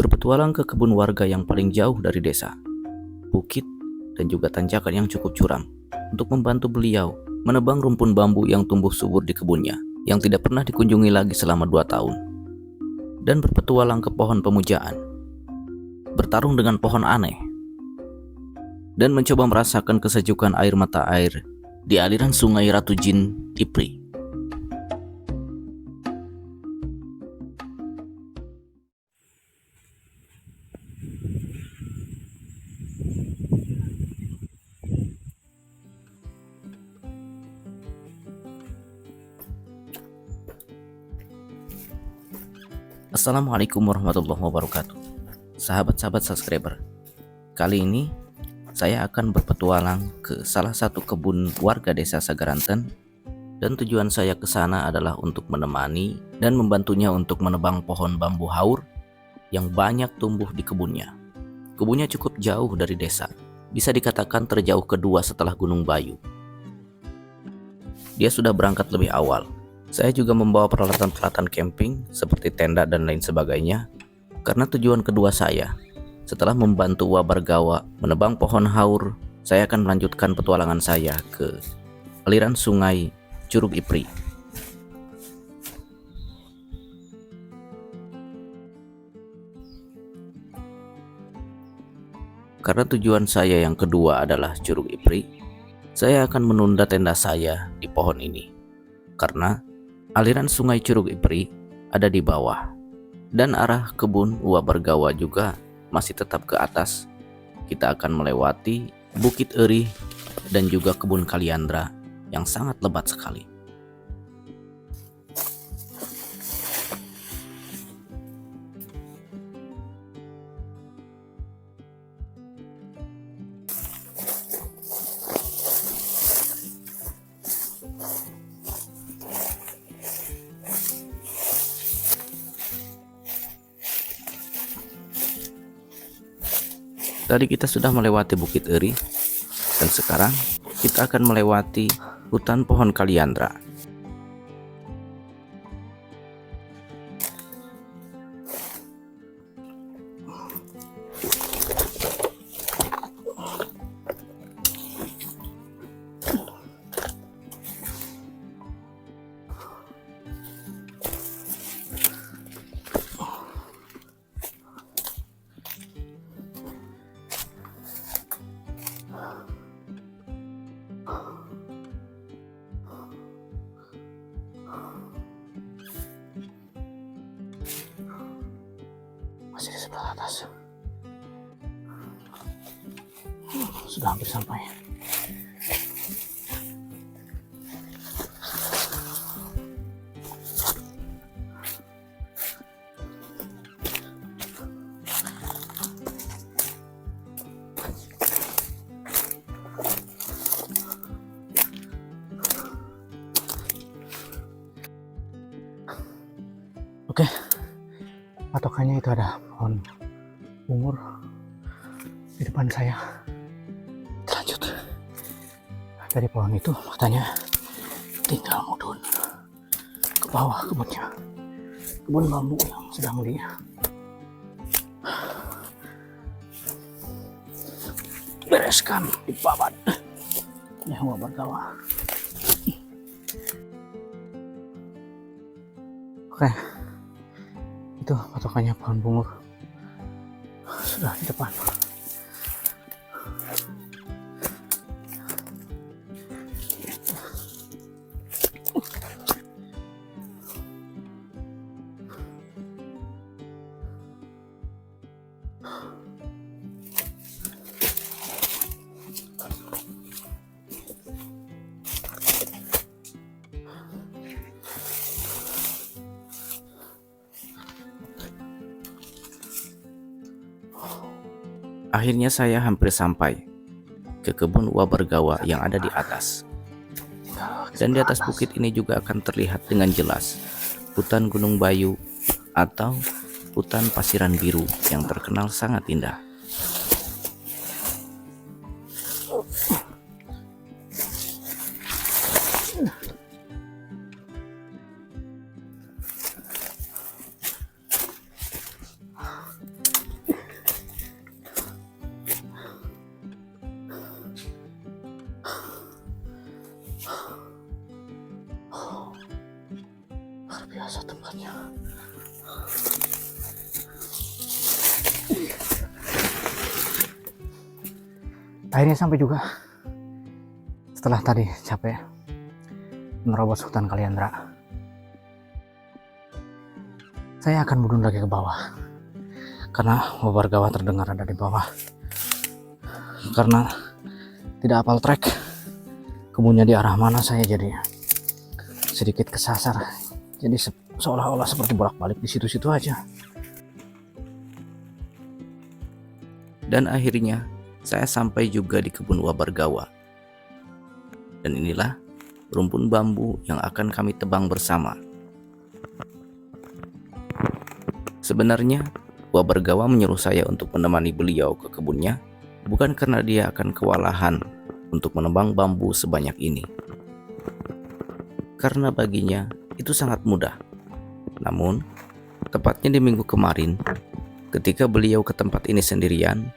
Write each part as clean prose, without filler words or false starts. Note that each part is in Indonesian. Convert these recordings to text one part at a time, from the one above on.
Berpetualang ke kebun warga yang paling jauh dari desa, bukit, dan juga tanjakan yang cukup curam untuk membantu beliau menebang rumpun bambu yang tumbuh subur di kebunnya yang tidak pernah dikunjungi lagi selama 2 tahun. Dan berpetualang ke pohon pemujaan, bertarung dengan pohon aneh, dan mencoba merasakan kesejukan air mata air di aliran sungai Ratu Jin Ipri. Assalamualaikum warahmatullahi wabarakatuh. Sahabat-sahabat subscriber, kali ini saya akan berpetualang ke salah satu kebun warga desa Sagaranten, dan tujuan saya ke sana adalah untuk menemani dan membantunya untuk menebang pohon bambu haur yang banyak tumbuh di kebunnya. Kebunnya cukup jauh dari desa, bisa dikatakan terjauh kedua setelah Gunung Bayu. Dia sudah berangkat lebih awal. Saya juga membawa peralatan-peralatan camping seperti tenda dan lain sebagainya, karena tujuan kedua saya, setelah membantu Wabargawa menebang pohon haur, saya akan melanjutkan petualangan saya ke aliran sungai Curug Ipri. Karena tujuan saya yang kedua adalah Curug Ipri, saya akan menunda tenda saya di pohon ini, karena aliran sungai Curug Ipri ada di bawah, dan arah kebun Wabargawa juga masih tetap ke atas. Kita akan melewati Bukit Eri dan juga kebun Kaliandra yang sangat lebat sekali. Tadi kita sudah melewati Bukit Eri, dan sekarang kita akan melewati hutan pohon Kaliandra. Masih di sebelah atas. Sudah hampir sampai. Oke, patokannya itu ada pohon ungur di depan saya. Kita lanjut. Dari pohon itu katanya tinggal mudun ke bawah kebunnya, kebun bambu yang sedang dibereskan, dibabat oleh Wabargawa. Oke, itu patokannya pohon bungur sudah di depan. Akhirnya saya hampir sampai ke kebun Wabargawa yang ada di atas. Dan di atas bukit ini juga akan terlihat dengan jelas hutan Gunung Bayu atau hutan pasiran biru yang terkenal sangat indah. basah tempatnya. Akhirnya sampai juga. Setelah tadi capek menerobos hutan Kaliandra, saya akan mundur lagi ke bawah karena Wabar Gawah terdengar ada di bawah. Karena tidak hafal trek kebunnya di arah mana, saya jadi sedikit kesasar. Jadi seolah-olah seperti bolak-balik di situ-situ aja. Dan akhirnya saya sampai juga di kebun Wabar Gawah. Dan inilah rumpun bambu yang akan kami tebang bersama. Sebenarnya Wabar Gawah menyuruh saya untuk menemani beliau ke kebunnya bukan karena dia akan kewalahan untuk menebang bambu sebanyak ini. Karena baginya itu sangat mudah. Namun, tepatnya di minggu kemarin, ketika beliau ke tempat ini sendirian,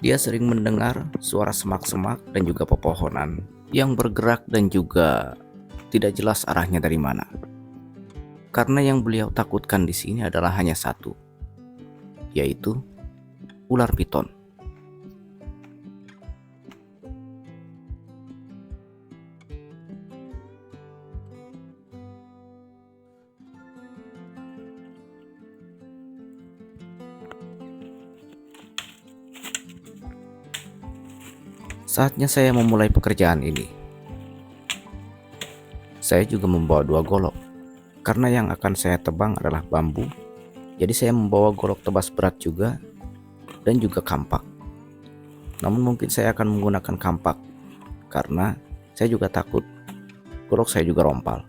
dia sering mendengar suara semak-semak dan juga pepohonan yang bergerak dan juga tidak jelas arahnya dari mana. Karena yang beliau takutkan di sini adalah hanya satu, yaitu ular piton. Saatnya saya memulai pekerjaan ini. Saya juga membawa 2 golok, karena yang akan saya tebang adalah bambu. Jadi saya membawa golok tebas berat juga, dan juga kampak. Namun mungkin saya akan menggunakan kampak, karena saya juga takut golok saya juga rompal.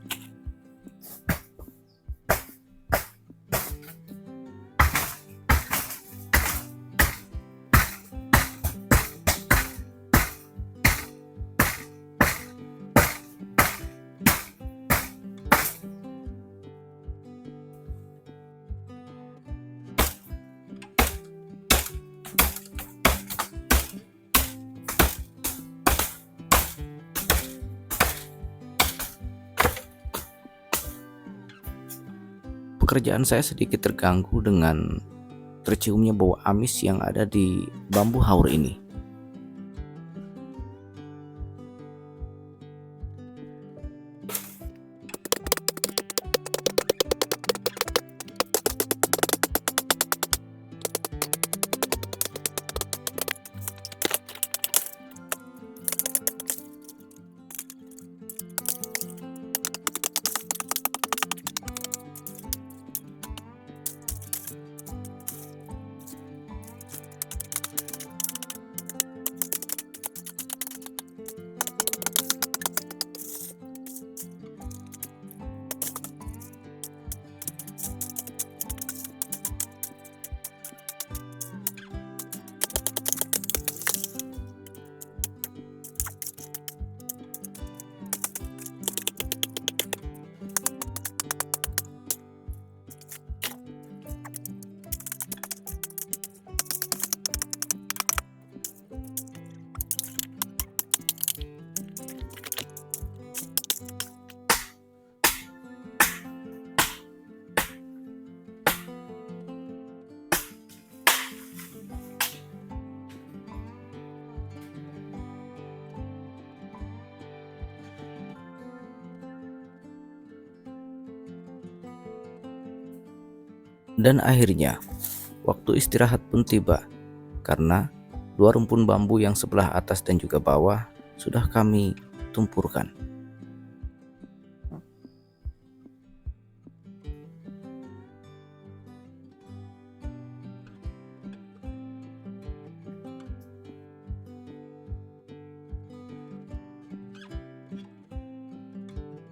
Pekerjaan saya sedikit terganggu dengan terciumnya bau amis yang ada di bambu haur ini. Dan akhirnya, waktu istirahat pun tiba, karena 2 rumpun bambu yang sebelah atas dan juga bawah sudah kami tumpurkan.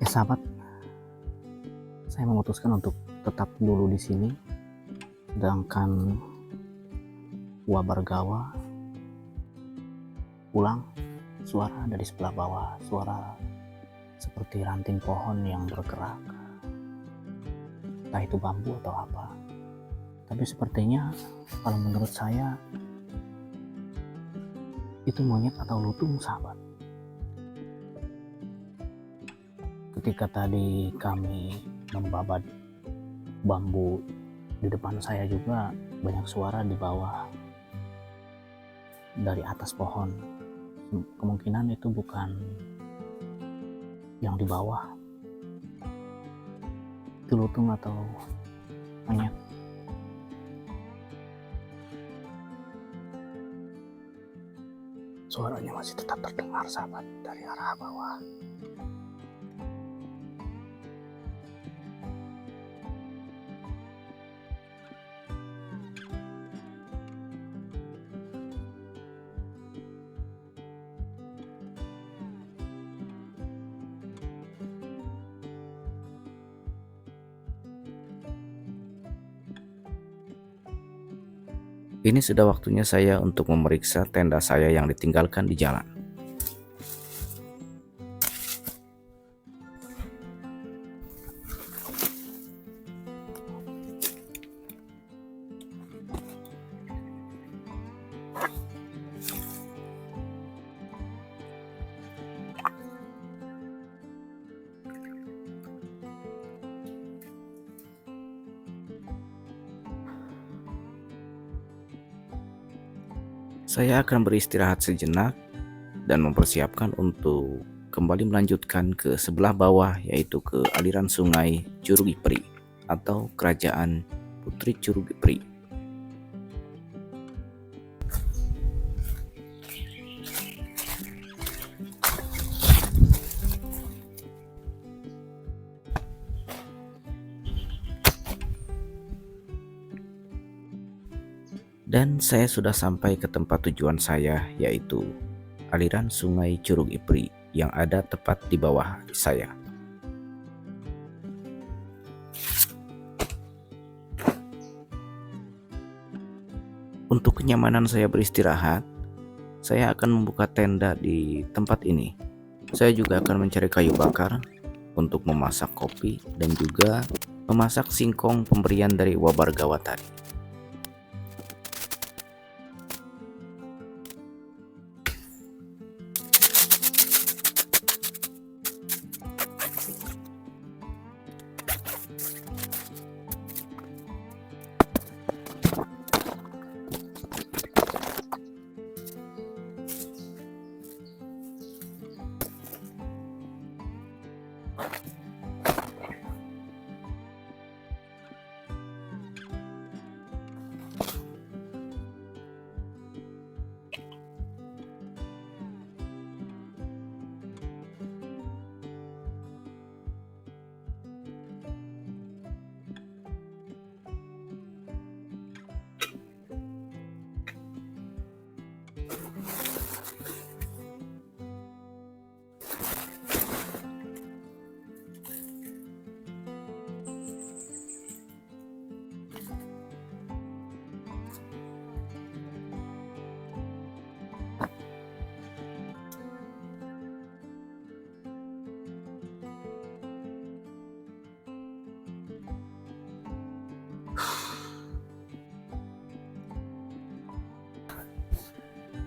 Ya sahabat, saya memutuskan untuk tetap dulu di sini, sedangkan Wabar Gawah pulang. Suara dari sebelah bawah, suara seperti ranting pohon yang bergerak, entah itu bambu atau apa. Tapi sepertinya kalau menurut saya itu monyet atau lutung, sahabat. Ketika tadi kami membabat bambu di depan saya juga banyak suara di bawah dari atas pohon. Kemungkinan itu bukan yang di bawah, itu lutung atau monyet. Suaranya masih tetap terdengar sahabat dari arah bawah. Ini sudah waktunya saya untuk memeriksa tenda saya yang ditinggalkan di jalan. Saya akan beristirahat sejenak dan mempersiapkan untuk kembali melanjutkan ke sebelah bawah, yaitu ke aliran sungai Curug Ipri atau Kerajaan Putri Curug Ipri. Dan saya sudah sampai ke tempat tujuan saya, yaitu aliran sungai Curug Ipri yang ada tepat di bawah saya. Untuk kenyamanan saya beristirahat, saya akan membuka tenda di tempat ini. Saya juga akan mencari kayu bakar untuk memasak kopi dan juga memasak singkong pemberian dari Wabargawa tadi.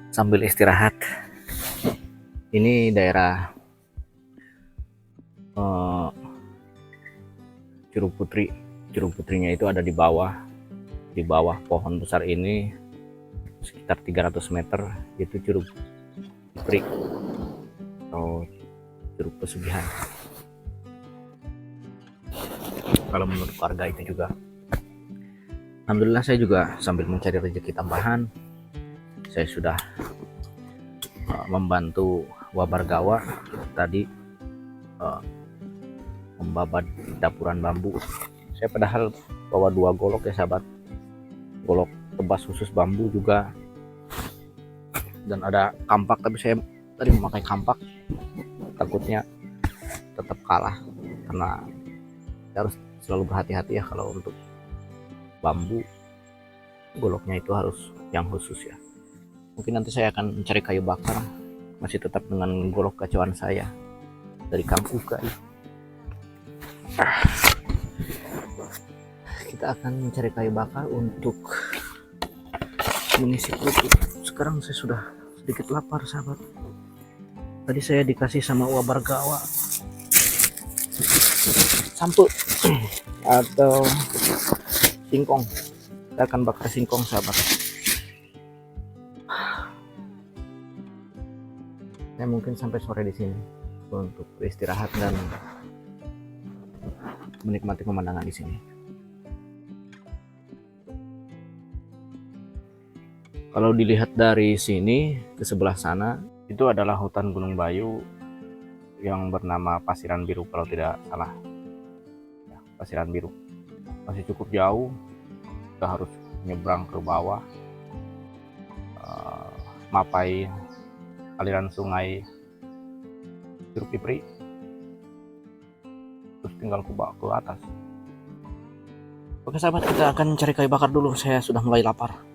Sambil istirahat, ini daerah Curug Putri. Curug Putrinya itu ada di bawah pohon besar ini, sekitar 300 meter, itu Curug Ipri atau Curug Pesugihan kalau menurut warga itu juga. Alhamdulillah saya juga sambil mencari rezeki tambahan, saya sudah membantu Wabargawa tadi membabat dapuran bambu. Saya padahal bawa 2 golok ya sahabat, golok tebas khusus bambu juga, dan ada kampak, tapi saya tadi memakai kampak takutnya tetap kalah, karena saya harus selalu berhati-hati ya kalau untuk bambu, goloknya itu harus yang khusus ya. Mungkin nanti saya akan mencari kayu bakar, masih tetap dengan golok kacauan saya dari Kang Uga. Kita akan mencari kayu bakar untuk mengisi perut. Sekarang saya sudah sedikit lapar sahabat. Tadi saya dikasih sama Wabargawa sampo atau singkong. Kita akan bakar singkong, sahabat. Saya mungkin sampai sore di sini untuk beristirahat dan menikmati pemandangan di sini. Kalau dilihat dari sini ke sebelah sana, itu adalah hutan Gunung Bayu yang bernama Pasiran Biru kalau tidak salah. Ya, Pasiran Biru. Masih cukup jauh, kita harus nyebrang ke bawah, mapai aliran sungai Curug Ipri, terus tinggal ke atas. Oke sahabat, kita akan cari kayu bakar dulu. Saya sudah mulai lapar.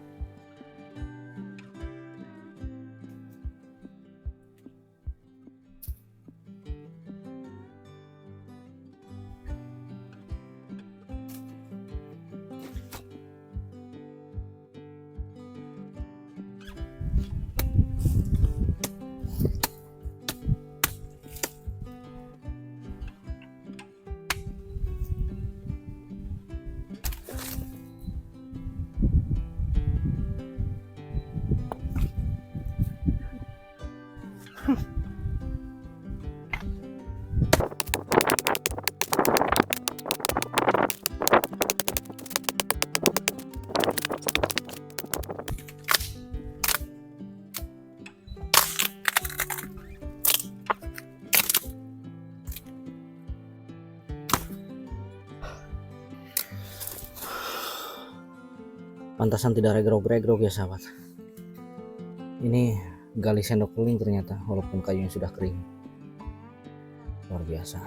Pantasan tidak regrog-regrog ya sahabat. Ini gali sendok keling ternyata, walaupun kayunya sudah kering. Luar biasa.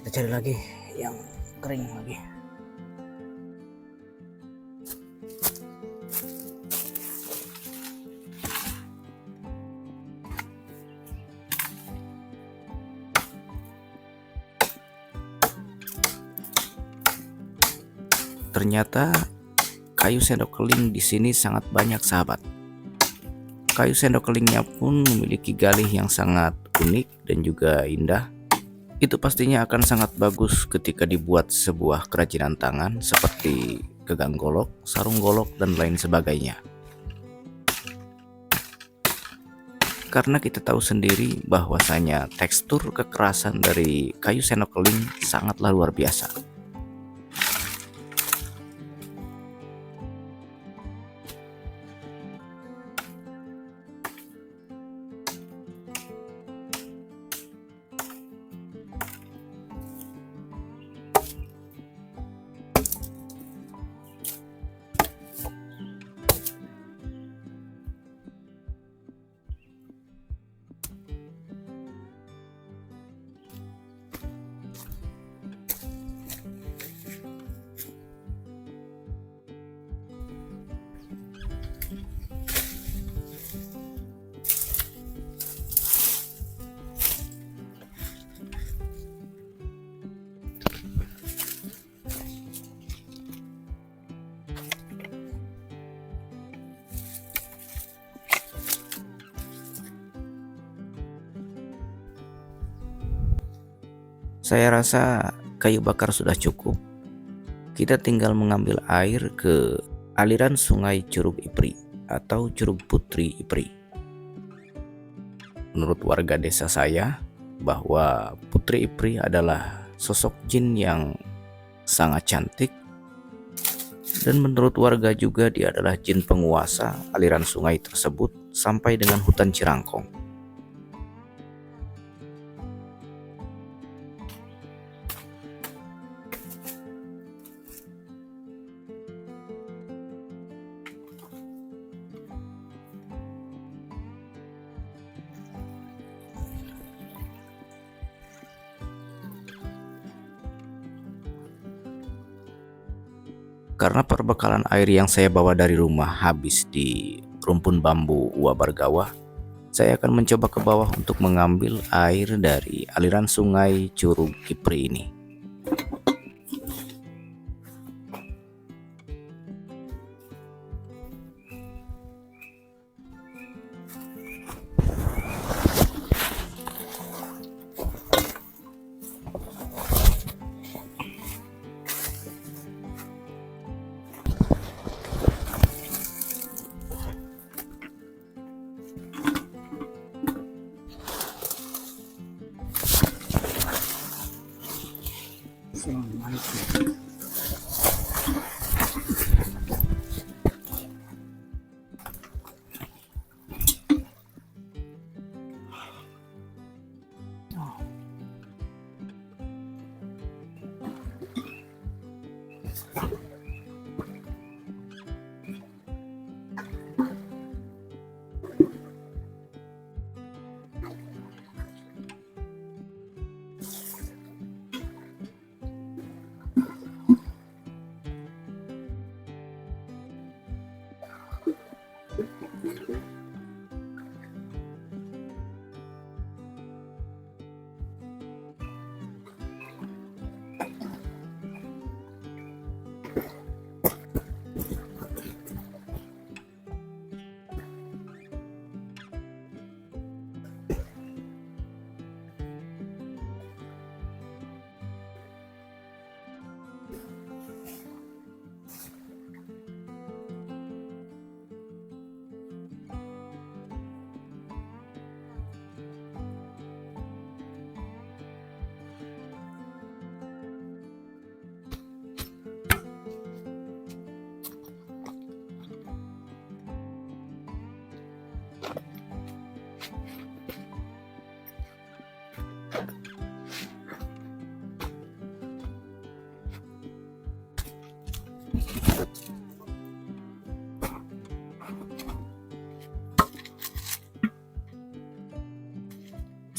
Kita cari lagi yang kering lagi. Ternyata kayu sendok keling di sini sangat banyak sahabat. Kayu sendok kelingnya pun memiliki galih yang sangat unik dan juga indah. Itu pastinya akan sangat bagus ketika dibuat sebuah kerajinan tangan seperti gagang golok, sarung golok, dan lain sebagainya. Karena kita tahu sendiri bahwasanya tekstur kekerasan dari kayu sendok keling sangatlah luar biasa. Saya rasa kayu bakar sudah cukup. Kita tinggal mengambil air ke aliran sungai Curug Ipri atau Curug Putri Ipri. Menurut warga desa saya, bahwa Putri Ipri adalah sosok jin yang sangat cantik, dan menurut warga juga dia adalah jin penguasa aliran sungai tersebut sampai dengan hutan Cirangkong. Karena perbekalan air yang saya bawa dari rumah habis di rumpun bambu Uwa Bargawa, saya akan mencoba ke bawah untuk mengambil air dari aliran sungai Curug Ipri ini.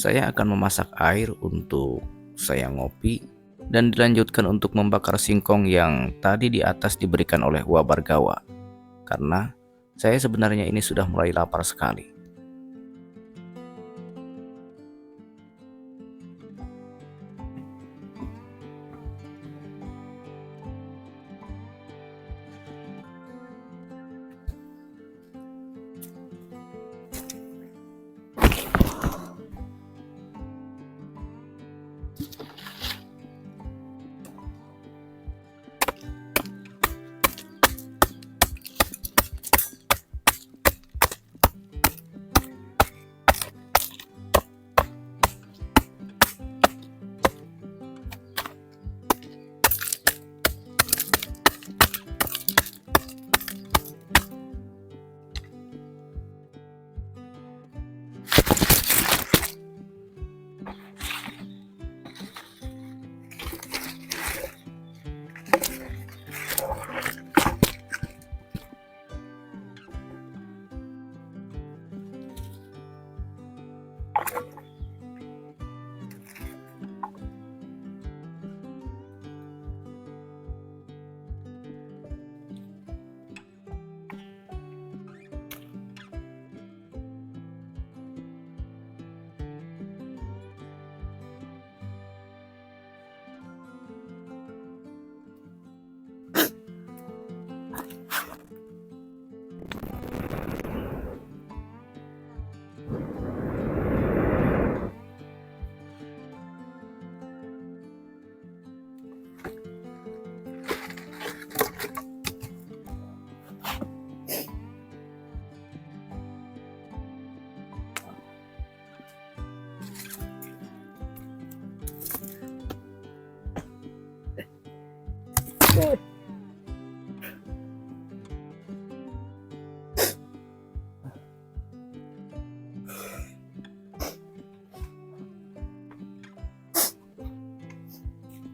Saya akan memasak air untuk saya ngopi dan dilanjutkan untuk membakar singkong yang tadi di atas diberikan oleh Wak Bargawa. Karena saya sebenarnya ini sudah mulai lapar sekali.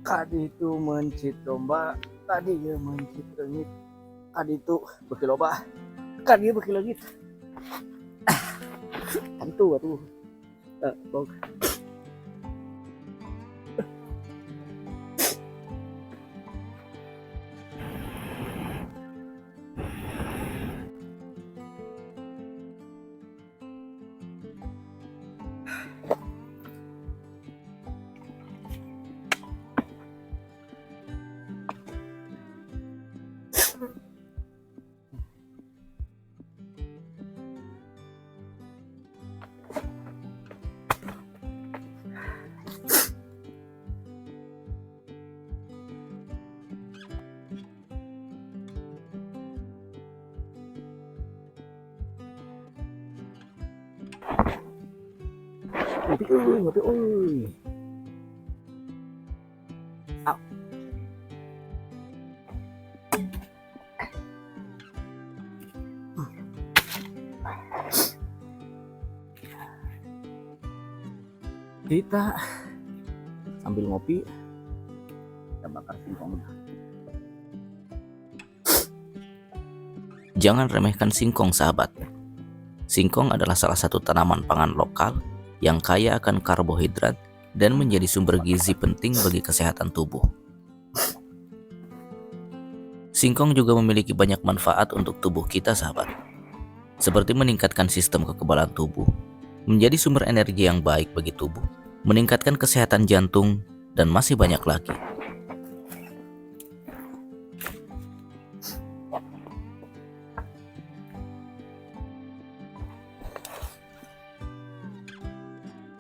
Kadi itu mencit domba, tadi dia mencit lengit. Kadi itu beki loba, kadi beki lengit. Tentu atuh. Bog. Ngopi euy. Au. Kita sambil ngopi, kita bakar singkongnya. Jangan remehkan singkong, sahabat. Singkong adalah salah satu tanaman pangan lokal yang kaya akan karbohidrat dan menjadi sumber gizi penting bagi kesehatan tubuh. Singkong juga memiliki banyak manfaat untuk tubuh kita, sahabat. seperti meningkatkan sistem kekebalan tubuh, menjadi sumber energi yang baik bagi tubuh, meningkatkan kesehatan jantung, dan masih banyak lagi.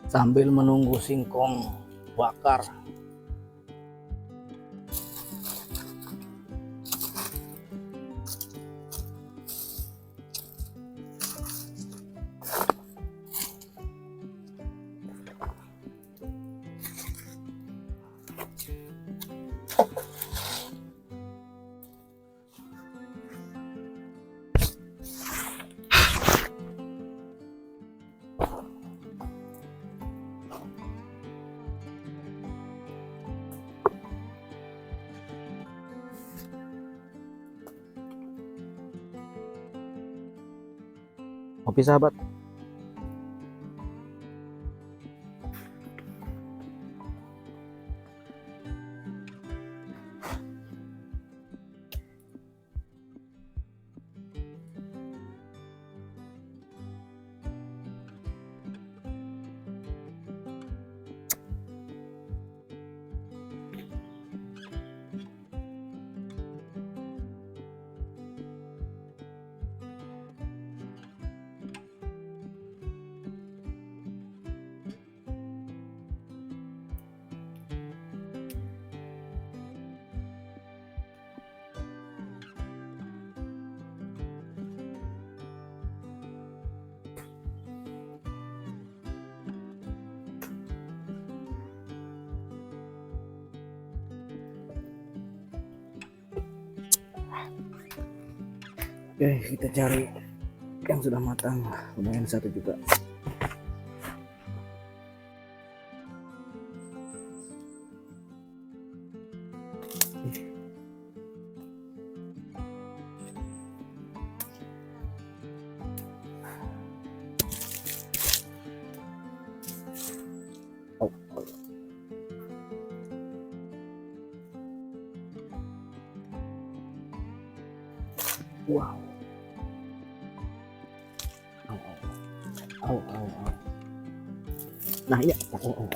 Sambil menunggu singkong bakar, kopi sahabat. Oke, kita cari yang sudah matang, lumayan satu juga. Oh, oh. Wow. Oh. Nah iya. Oh.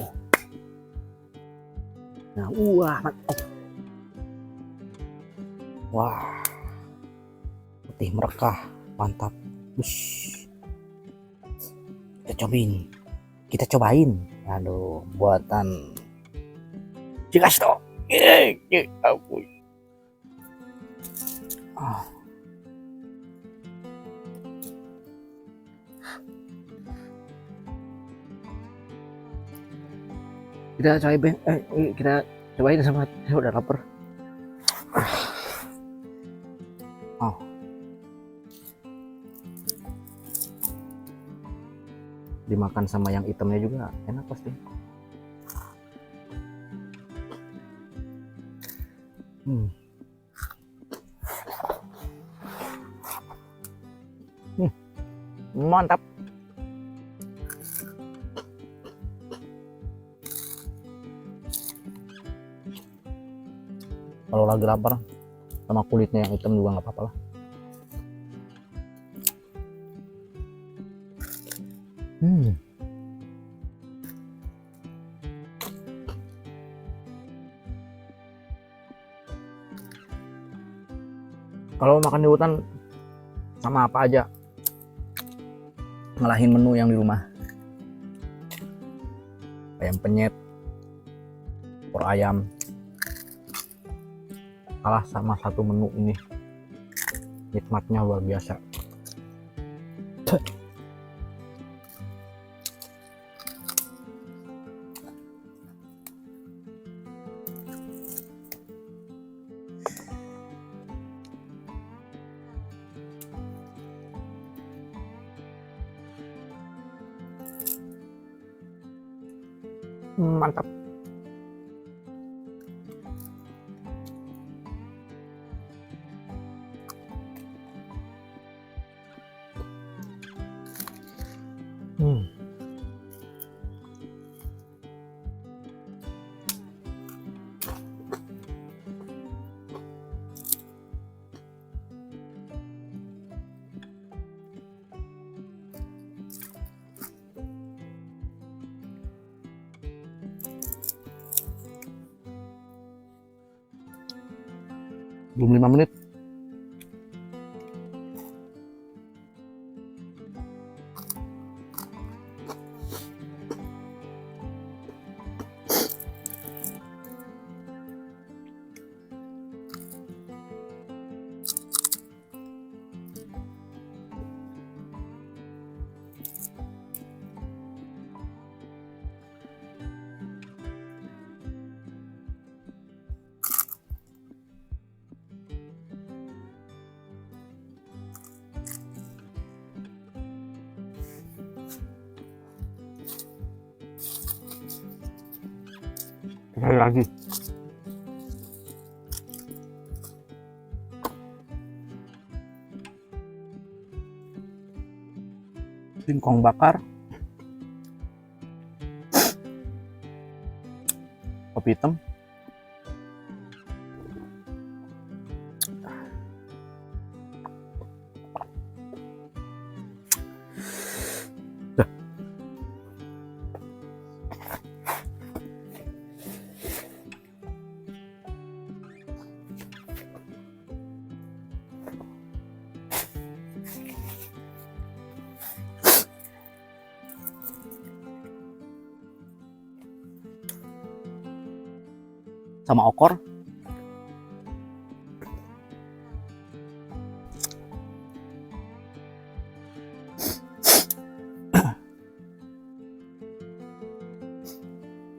Nah, mantap. Wah, putih merekah, mantap. Ush. Kita cobain. Aduh, buatan Cikasto. Ampun. Ah. Kita cobain sama, saya udah lapar. Oh. Dimakan sama yang hitamnya juga enak pasti. Mantap. Kalau lagi lapar sama kulitnya yang hitam juga nggak apa-apa lah. Kalau makan di hutan sama apa aja, ngalahin menu yang di rumah. Ayam penyet, opor ayam, kalah sama satu menu ini, nikmatnya luar biasa. Mantap. Belum 5 menit. Sekali lagi. Singkong bakar, kopi hitam, sama okor.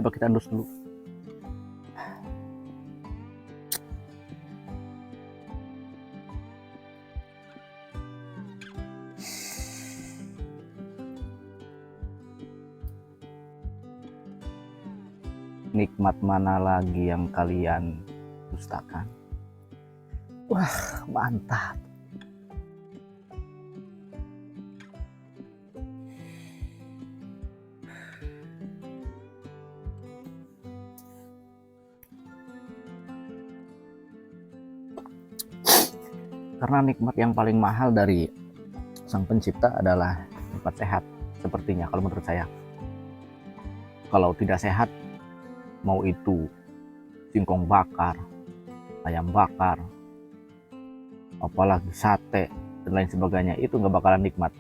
Coba kita endus dulu. Nikmat mana lagi yang kalian dustakan? Wah, mantap. Karena nikmat yang paling mahal dari Sang Pencipta adalah nikmat sehat, sepertinya kalau menurut saya. Kalau tidak sehat, mau itu singkong bakar, ayam bakar, apalagi sate dan lain sebagainya, itu nggak bakalan nikmat.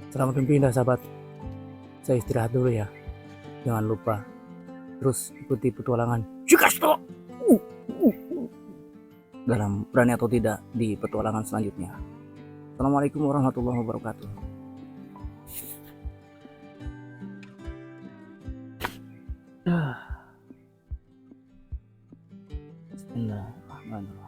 Selamat berpindah sahabat. Saya istirahat dulu ya. Jangan lupa terus ikuti petualangan Shikasto dalam berani atau tidak di petualangan selanjutnya. Assalamualaikum warahmatullahi wabarakatuh. Bismillahirrahmanirrahim.